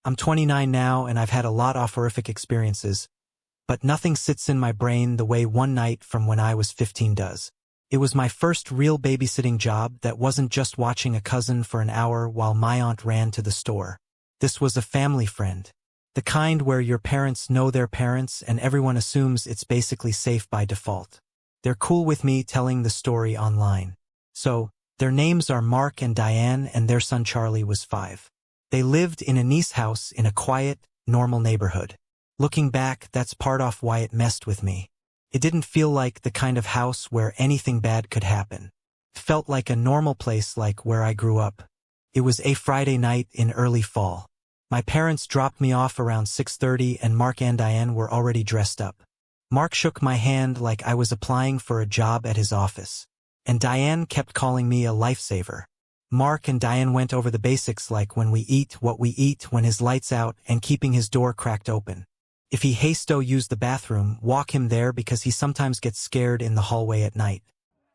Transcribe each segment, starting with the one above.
I'm 29 now and I've had a lot of horrific experiences, but nothing sits in my brain the way one night from when I was 15 does. It was my first real babysitting job that wasn't just watching a cousin for an hour while my aunt ran to the store. This was a family friend. The kind where your parents know their parents and everyone assumes it's basically safe by default. They're cool with me telling the story online. So, their names are Mark and Diane and their son Charlie was 5. They lived in a nice house in a quiet, normal neighborhood. Looking back, that's part of why it messed with me. It didn't feel like the kind of house where anything bad could happen. It felt like a normal place like where I grew up. It was a Friday night in early fall. My parents dropped me off around 6:30 and Mark and Diane were already dressed up. Mark shook my hand like I was applying for a job at his office. And Diane kept calling me a lifesaver. Mark and Diane went over the basics like when we eat, what we eat, when his light's out, and keeping his door cracked open. If he hasto use the bathroom, walk him there because he sometimes gets scared in the hallway at night.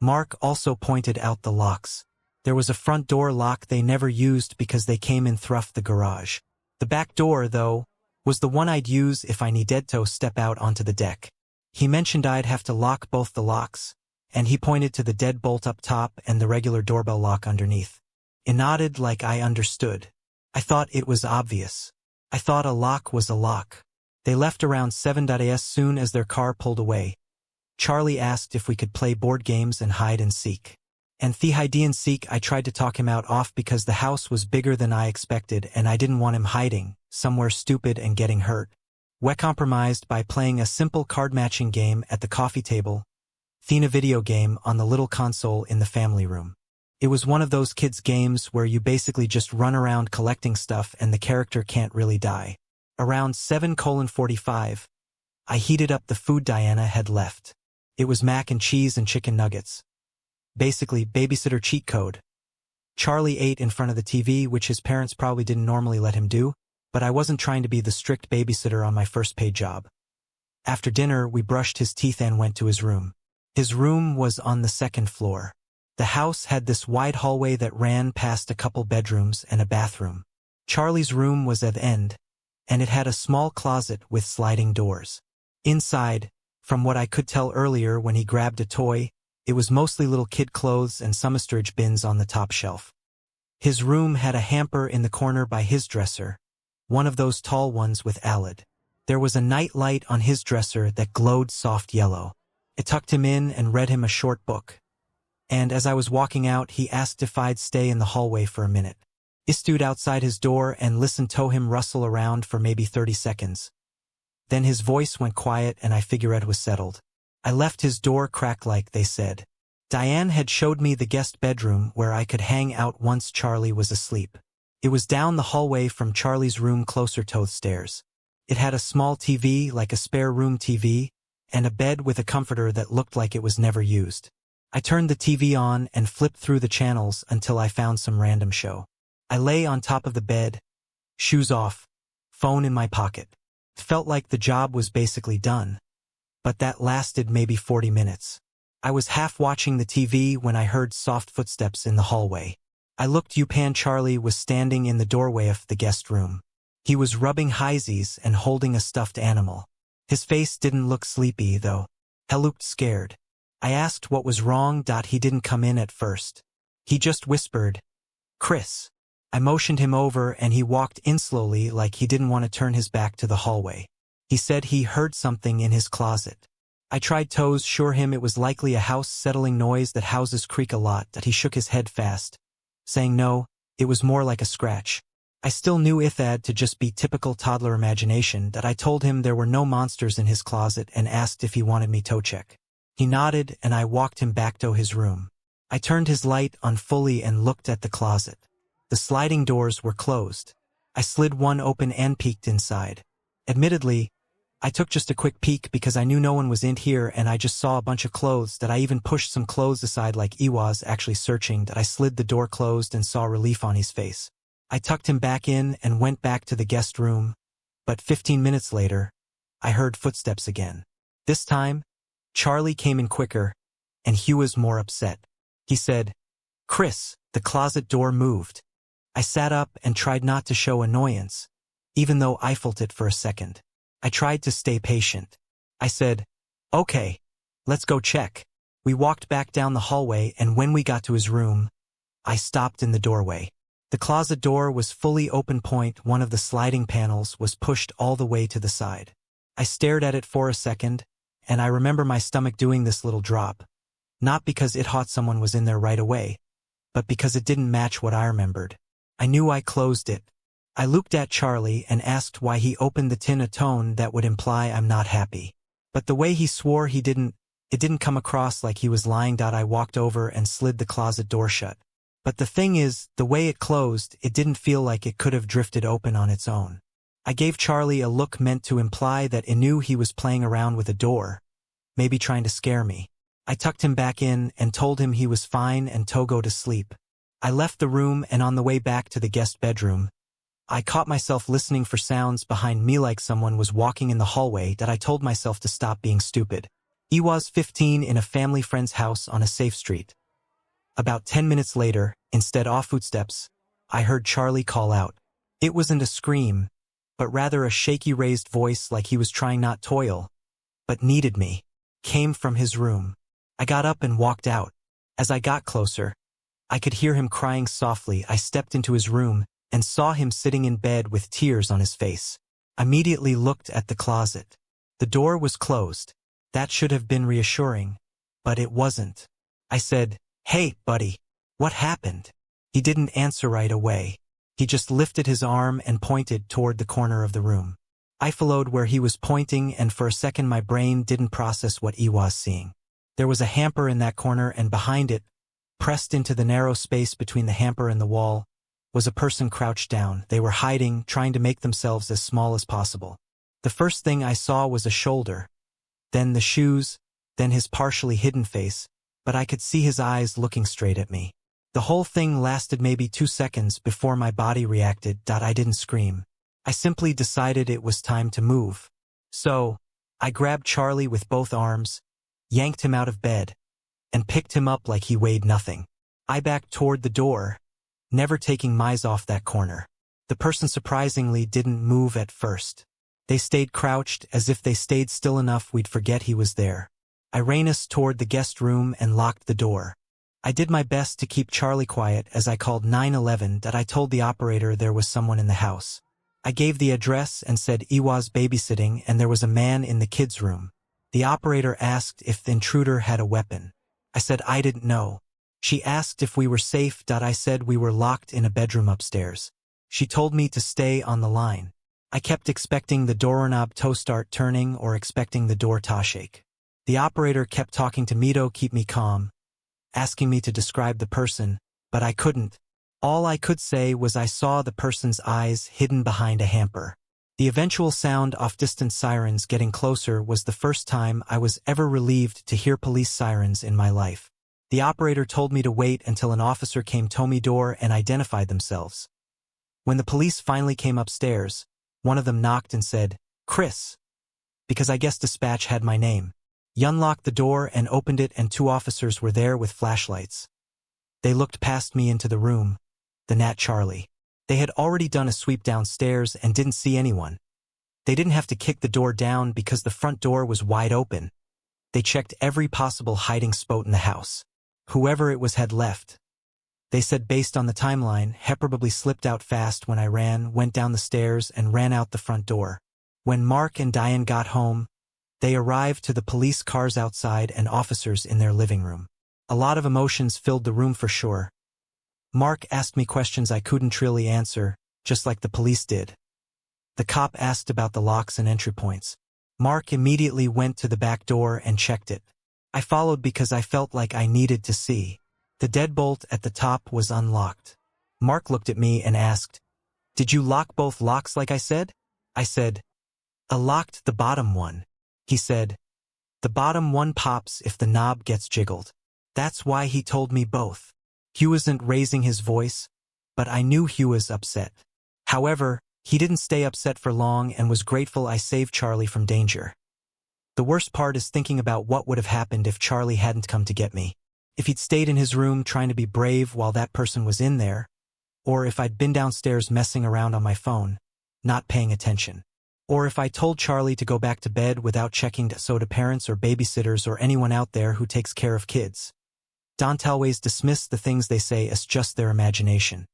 Mark also pointed out the locks. There was a front door lock they never used because they came in through the garage. The back door, though, was the one I'd use if I needed to step out onto the deck. He mentioned I'd have to lock both the locks, and he pointed to the deadbolt up top and the regular doorbell lock underneath. He nodded like I understood. I thought it was obvious. I thought a lock was a lock. They left around 7 as soon as their car pulled away. Charlie asked if we could play board games and hide and seek. And the hide and seek I tried to talk him out off because the house was bigger than I expected and I didn't want him hiding, somewhere stupid and getting hurt. We compromised by playing a simple card-matching game at the coffee table, then a video game on the little console in the family room. It was one of those kids' games where you basically just run around collecting stuff and the character can't really die. Around 7:45, I heated up the food Diana had left. It was mac and cheese and chicken nuggets. Basically, babysitter cheat code. Charlie ate in front of the TV, which his parents probably didn't normally let him do, but I wasn't trying to be the strict babysitter on my first paid job. After dinner, we brushed his teeth and went to his room. His room was on the second floor. The house had this wide hallway that ran past a couple bedrooms and a bathroom. Charlie's room was at the end, and it had a small closet with sliding doors. Inside, from what I could tell earlier when he grabbed a toy, it was mostly little kid clothes and some storage bins on the top shelf. His room had a hamper in the corner by his dresser, one of those tall ones with alid. There was a night light on his dresser that glowed soft yellow. I tucked him in and read him a short book. And as I was walking out, he asked if I'd stay in the hallway for a minute. I stood outside his door and listened to him rustle around for maybe 30 seconds. Then his voice went quiet and I figured it was settled. I left his door cracked like they said. Diane had showed me the guest bedroom where I could hang out once Charlie was asleep. It was down the hallway from Charlie's room closer to the stairs. It had a small TV like a spare room TV, and a bed with a comforter that looked like it was never used. I turned the TV on and flipped through the channels until I found some random show. I lay on top of the bed, shoes off, phone in my pocket. It felt like the job was basically done. But that lasted maybe 40 minutes. I was half watching the TV when I heard soft footsteps in the hallway. I looked up and Charlie was standing in the doorway of the guest room. He was rubbing highsies and holding a stuffed animal. His face didn't look sleepy, though. He looked scared. I asked what was wrong. He didn't come in at first. He just whispered, "Chris." I motioned him over and he walked in slowly like he didn't want to turn his back to the hallway. He said he heard something in his closet. I tried to assure him it was likely a house-settling noise that houses creak a lot, that he shook his head fast, saying no, it was more like a scratch. I still knew it had to just be typical toddler imagination, that I told him there were no monsters in his closet and asked if he wanted me to check. He nodded and I walked him back to his room. I turned his light on fully and looked at the closet. The sliding doors were closed. I slid one open and peeked inside. Admittedly, I took just a quick peek because I knew no one was in here and I just saw a bunch of clothes that I even pushed some clothes aside like he was actually searching, that I slid the door closed and saw relief on his face. I tucked him back in and went back to the guest room, but 15 minutes later, I heard footsteps again. This time, Charlie came in quicker, and Hugh was more upset. He said, "Chris, the closet door moved." I sat up and tried not to show annoyance. even though I felt it for a second. I tried to stay patient. I said, "Okay, let's go check." We walked back down the hallway, and when we got to his room, I stopped in the doorway. The closet door was fully open. One of the sliding panels was pushed all the way to the side. I stared at it for a second, and I remember my stomach doing this little drop. Not because it thought someone was in there right away, but because it didn't match what I remembered. I knew I closed it. I looked at Charlie and asked why he opened the tin, a tone that would imply I'm not happy. But the way he swore it didn't come across like he was lying. I walked over and slid the closet door shut. But the thing is, the way it closed, it didn't feel like it could have drifted open on its own. I gave Charlie a look meant to imply that I knew he was playing around with a door, maybe trying to scare me. I tucked him back in and told him he was fine and to go to sleep. I left the room, and on the way back to the guest bedroom, I caught myself listening for sounds behind me like someone was walking in the hallway. I told myself to stop being stupid. I was 15 in a family friend's house on a safe street. About 10 minutes later, instead of footsteps, I heard Charlie call out. It wasn't a scream, but rather a shaky raised voice, like he was trying not toil, but needed me. Came from his room. I got up and walked out. As I got closer, I could hear him crying softly. I stepped into his room and saw him sitting in bed with tears on his face. I immediately looked at the closet. The door was closed. That should have been reassuring, but it wasn't. I said, "Hey, buddy, what happened?" He didn't answer right away. He just lifted his arm and pointed toward the corner of the room. I followed where he was pointing, and for a second my brain didn't process what I was seeing. There was a hamper in that corner, and behind it, pressed into the narrow space between the hamper and the wall, was a person crouched down. They were hiding, trying to make themselves as small as possible. The first thing I saw was a shoulder, then the shoes, then his partially hidden face, but I could see his eyes looking straight at me. The whole thing lasted maybe 2 seconds before my body reacted. I didn't scream. I simply decided it was time to move. So, I grabbed Charlie with both arms, yanked him out of bed, and picked him up like he weighed nothing. I backed toward the door, never taking my eyes off that corner. The person surprisingly didn't move at first. They stayed crouched, as if they stayed still enough we'd forget he was there. I ran us toward the guest room and locked the door. I did my best to keep Charlie quiet as I called 911. I told the operator there was someone in the house. I gave the address and said I was babysitting and there was a man in the kids' room. The operator asked if the intruder had a weapon. I said I didn't know. She asked if we were safe. I said we were locked in a bedroom upstairs. She told me to stay on the line. I kept expecting the doorknob to start turning or expecting the door to shake. The operator kept talking to me to keep me calm, asking me to describe the person, but I couldn't. All I could say was I saw the person's eyes hidden behind a hamper. The eventual sound of distant sirens getting closer was the first time I was ever relieved to hear police sirens in my life. The operator told me to wait until an officer came to my door and identified themselves. When the police finally came upstairs, one of them knocked and said, "Chris," because I guess dispatch had my name. He unlocked the door and opened it, and 2 officers were there with flashlights. They looked past me into the room, the Nat Charlie. They had already done a sweep downstairs and didn't see anyone. They didn't have to kick the door down because the front door was wide open. They checked every possible hiding spot in the house. Whoever it was had left. They said based on the timeline, he probably slipped out fast when I went down the stairs and ran out the front door. When Mark and Diane got home, they arrived to the police cars outside and officers in their living room. A lot of emotions filled the room for sure. Mark asked me questions I couldn't really answer, just like the police did. The cop asked about the locks and entry points. Mark immediately went to the back door and checked it. I followed because I felt like I needed to see. The deadbolt at the top was unlocked. Mark looked at me and asked, "Did you lock both locks like I said?" I said, "I locked the bottom one." He said, "The bottom one pops if the knob gets jiggled." That's why he told me both. Hugh wasn't raising his voice, but I knew Hugh was upset. However, he didn't stay upset for long and was grateful I saved Charlie from danger. The worst part is thinking about what would have happened if Charlie hadn't come to get me. If he'd stayed in his room trying to be brave while that person was in there, or if I'd been downstairs messing around on my phone. not paying attention. Or if I told Charlie to go back to bed without checking so to parents or babysitters or anyone out there who takes care of kids. Don't always dismiss the things they say as just their imagination.